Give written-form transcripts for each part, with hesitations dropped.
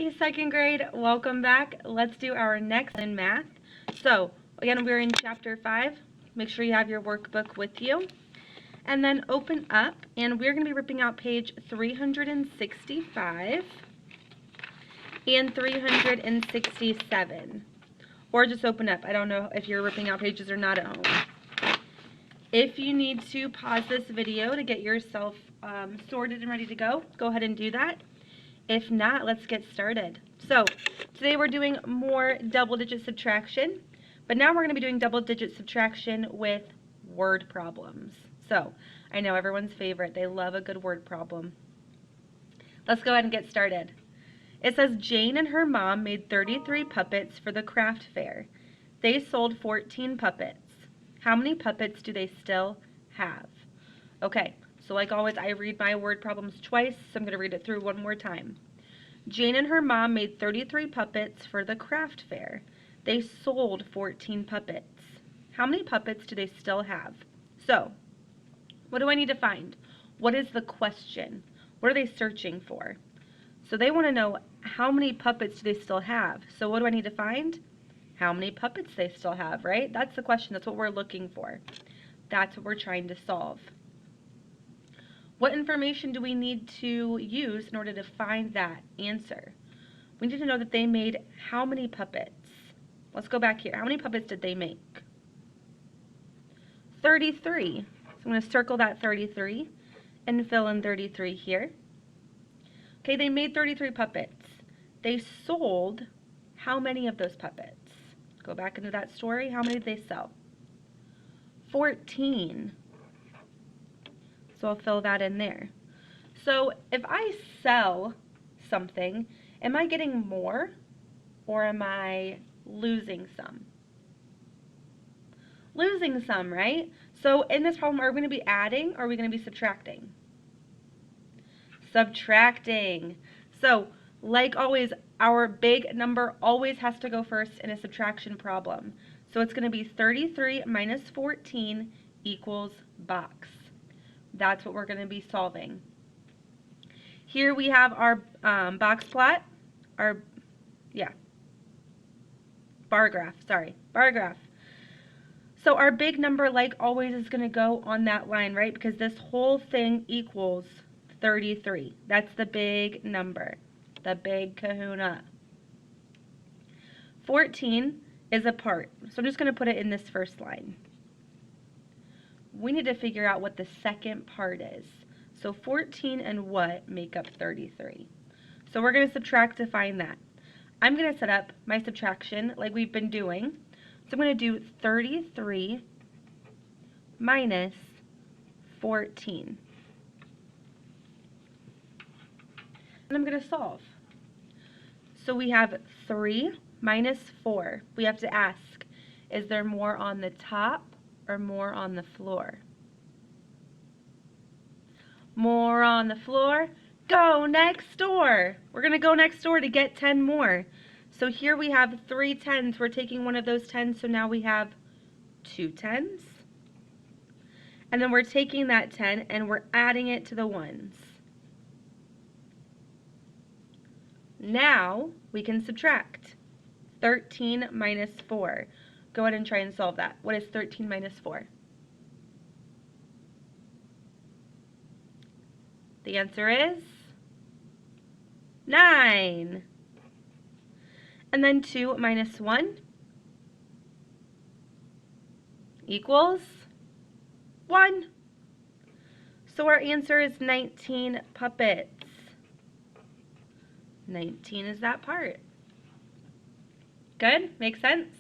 Hey, second grade, welcome back. Let's do our next in math. So, again, we're in chapter 5. Make sure you have your workbook with you. And then open up, and we're going to be ripping out page 365 and 367. Or just open up. I don't know if you're ripping out pages or not at home. If you need to pause this video to get yourself sorted and ready to go ahead and do that. If not, let's get started. So, today we're doing more double-digit subtraction, but now we're going to be doing double-digit subtraction with word problems. So, I know everyone's favorite. They love a good word problem. Let's go ahead and get started. It says Jane and her mom made 33 puppets for the craft fair. They sold 14 puppets. How many puppets do they still have? Okay. So like always, I read my word problems twice, so I'm going to read it through one more time. Jane and her mom made 33 puppets for the craft fair. They sold 14 puppets. How many puppets do they still have? So, what do I need to find? What is the question? What are they searching for? So they want to know how many puppets do they still have. So what do I need to find? How many puppets they still have, right? That's the question. That's what we're looking for. That's what we're trying to solve. What information do we need to use in order to find that answer? We need to know that they made how many puppets? Let's go back here. How many puppets did they make? 33. So I'm going to circle that 33 and fill in 33 here. Okay, they made 33 puppets. They sold how many of those puppets? Go back into that story. How many did they sell? 14. So I'll fill that in there. So if I sell something, am I getting more or am I losing some? Losing some, right? So in this problem, are we going to be adding or are we going to be subtracting? Subtracting. So like always, our big number always has to go first in a subtraction problem. So it's going to be 33 minus 14 equals box. That's what we're going to be solving. Here we have our box plot, bar graph, bar graph. So our big number, like always, is going to go on that line, right? Because this whole thing equals 33. That's the big number, the big kahuna. 14 is a part, so I'm just going to put it in this first line. We need to figure out what the second part is. So 14 and what make up 33? So we're going to subtract to find that. I'm going to set up my subtraction like we've been doing. So I'm going to do 33 minus 14. And I'm going to solve. So we have 3 minus 4. We have to ask, is there more on the top or more on the floor? More on the floor. Go next door. We're going to go next door to get 10 more. So here we have 3 10s. We're taking one of those 10s, so now we have 2 10s. And then we're taking that 10 and we're adding it to the ones. Now we can subtract. 13 minus 4. Go ahead and try and solve that. What is 13 minus 4? The answer is 9. And then 2 minus 1 equals 1. So our answer is 19 puppets. 19 is that part. Good? Makes sense?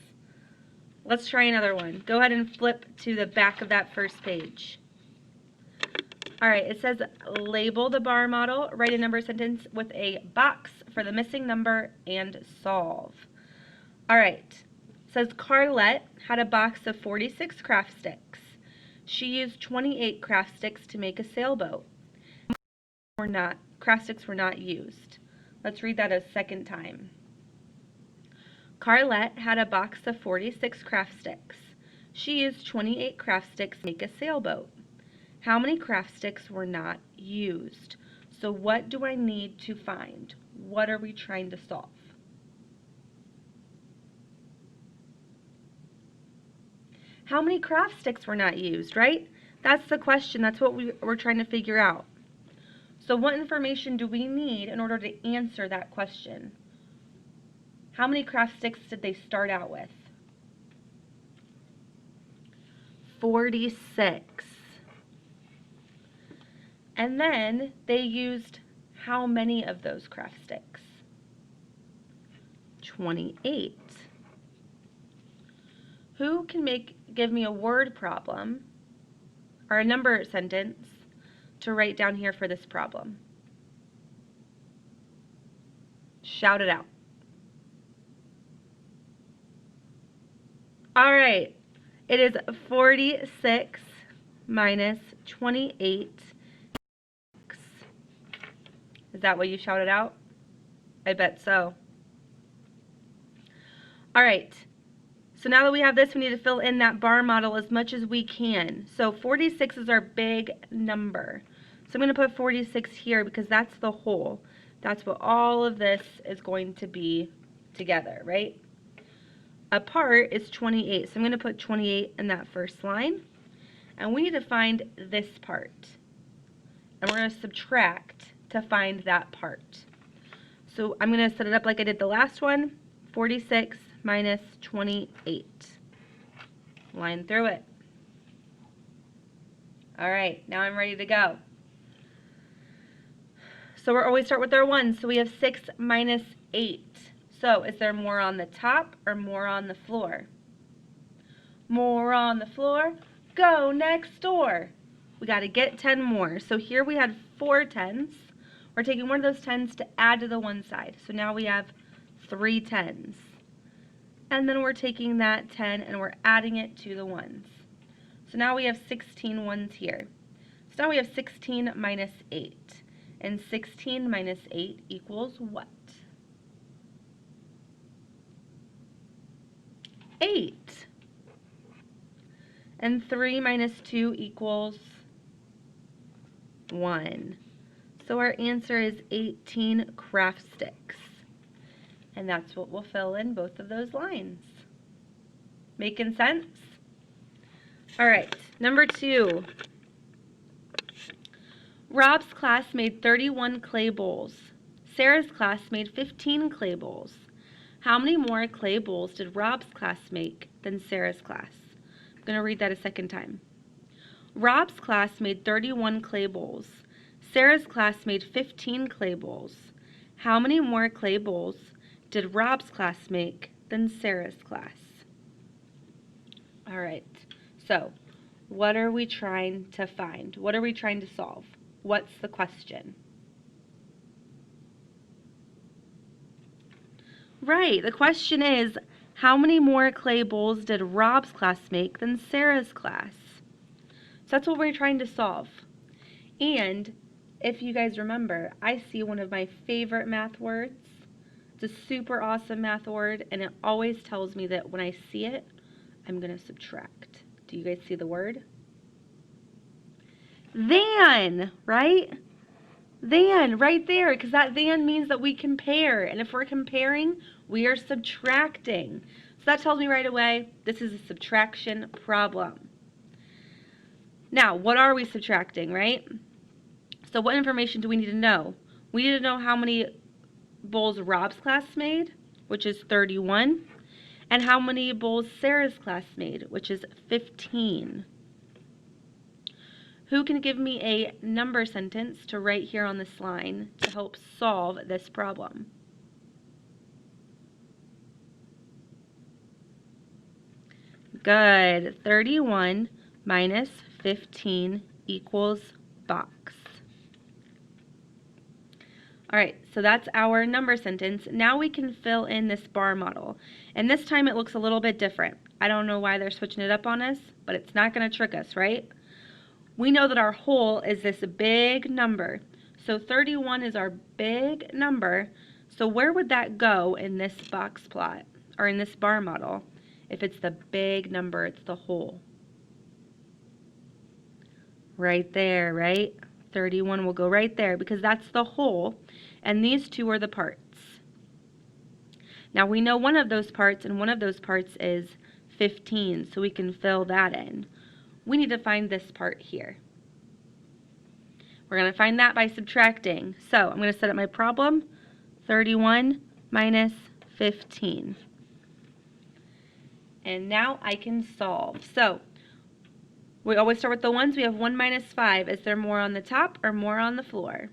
Let's try another one. Go ahead and flip to the back of that first page. Alright, it says label the bar model, write a number sentence with a box for the missing number, and solve. Alright, it says Carlette had a box of 46 craft sticks. She used 28 craft sticks to make a sailboat. Craft sticks were not used. Let's read that a second time. Carlette had a box of 46 craft sticks. She used 28 craft sticks to make a sailboat. How many craft sticks were not used? So what do I need to find? What are we trying to solve? How many craft sticks were not used, right? That's the question. That's what we're trying to figure out. So what information do we need in order to answer that question? How many craft sticks did they start out with? 46. And then they used how many of those craft sticks? 28. Who can give me a word problem or a number sentence to write down here for this problem? Shout it out. All right. It is 46 minus 28. Is that what you shouted out? I bet so. All right. So now that we have this, we need to fill in that bar model as much as we can. So 46 is our big number. So I'm going to put 46 here because that's the whole. That's what all of this is going to be together, right? Apart is 28. So I'm going to put 28 in that first line. And we need to find this part. And we're going to subtract to find that part. So I'm going to set it up like I did the last one. 46 minus 28. Line through it. All right, now I'm ready to go. So we're always start with our ones. So we have 6 minus 8. So is there more on the top or more on the floor? More on the floor. Go next door. We got to get 10 more. So here we had 4 10s. We're taking one of those 10s to add to the one side. So now we have 3 10s. And then we're taking that 10 and we're adding it to the ones. So now we have 16 ones here. So now we have 16 minus 8. And 16 minus 8 equals what? 8. And 3 minus 2 equals 1. So our answer is 18 craft sticks. And that's what we'll fill in both of those lines. Making sense? All right, number 2. Rob's class made 31 clay bowls. Sarah's class made 15 clay bowls. How many more clay bowls did Rob's class make than Sarah's class? I'm going to read that a second time. Rob's class made 31 clay bowls. Sarah's class made 15 clay bowls. How many more clay bowls did Rob's class make than Sarah's class? All right, so what are we trying to find? What are we trying to solve? What's the question? Right, the question is, how many more clay bowls did Rob's class make than Sarah's class? So that's what we're trying to solve. And if you guys remember, I see one of my favorite math words. It's a super awesome math word, and it always tells me that when I see it, I'm going to subtract. Do you guys see the word? Than, right? Than, right there, because that than means that we compare. And if we're comparing, we are subtracting. So that tells me right away, this is a subtraction problem. Now, what are we subtracting, right? So what information do we need to know? We need to know how many bowls Rob's class made, which is 31, and how many bowls Sarah's class made, which is 15. Who can give me a number sentence to write here on this line to help solve this problem? Good. 31 minus 15 equals box. All right, so that's our number sentence. Now we can fill in this bar model. And this time it looks a little bit different. I don't know why they're switching it up on us, but it's not going to trick us, right? We know that our whole is this big number. So 31 is our big number. So where would that go in this box plot or in this bar model? If it's the big number, it's the whole. Right there, right? 31 will go right there because that's the whole. And these two are the parts. Now we know one of those parts, and one of those parts is 15, so we can fill that in. We need to find this part here. We're going to find that by subtracting. So I'm going to set up my problem, 31 minus 15. And now I can solve. So we always start with the ones. We have 1 minus 5. Is there more on the top or more on the floor?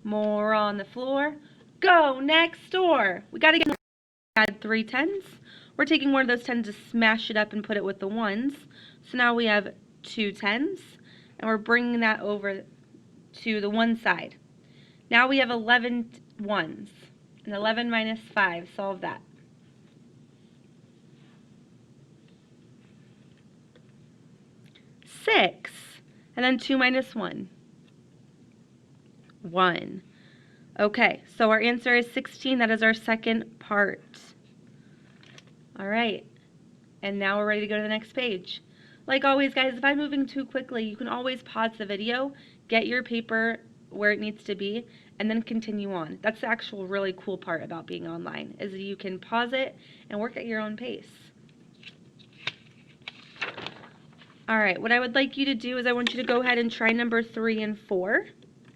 More on the floor. Go next door. We got to add 3 tens. We're taking one of those tens to smash it up and put it with the ones. So now we have 2 tens, and we're bringing that over to the one side. Now we have 11 ones, and 11 minus 5, solve that. 6, and then 2 minus 1. 1. Okay, so our answer is 16. That is our second part. All right, and now we're ready to go to the next page. Like always, guys, if I'm moving too quickly, you can always pause the video, get your paper where it needs to be, and then continue on. That's the actual really cool part about being online, is that you can pause it and work at your own pace. All right, what I would like you to do is I want you to go ahead and try number 3 and 4,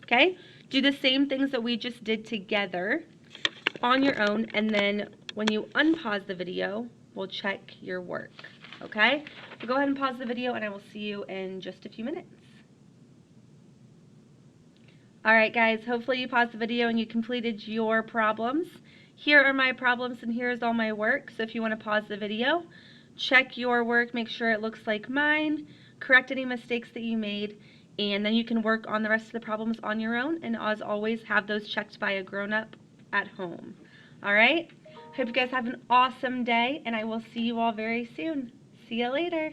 okay? Do the same things that we just did together on your own, and then when you unpause the video, we'll check your work, okay? So go ahead and pause the video, and I will see you in just a few minutes. All right, guys, hopefully you paused the video and you completed your problems. Here are my problems, and here's all my work. So if you want to pause the video, check your work, make sure it looks like mine, correct any mistakes that you made, and then you can work on the rest of the problems on your own, and as always, have those checked by a grown-up at home. All right? Hope you guys have an awesome day, and I will see you all very soon. See you later.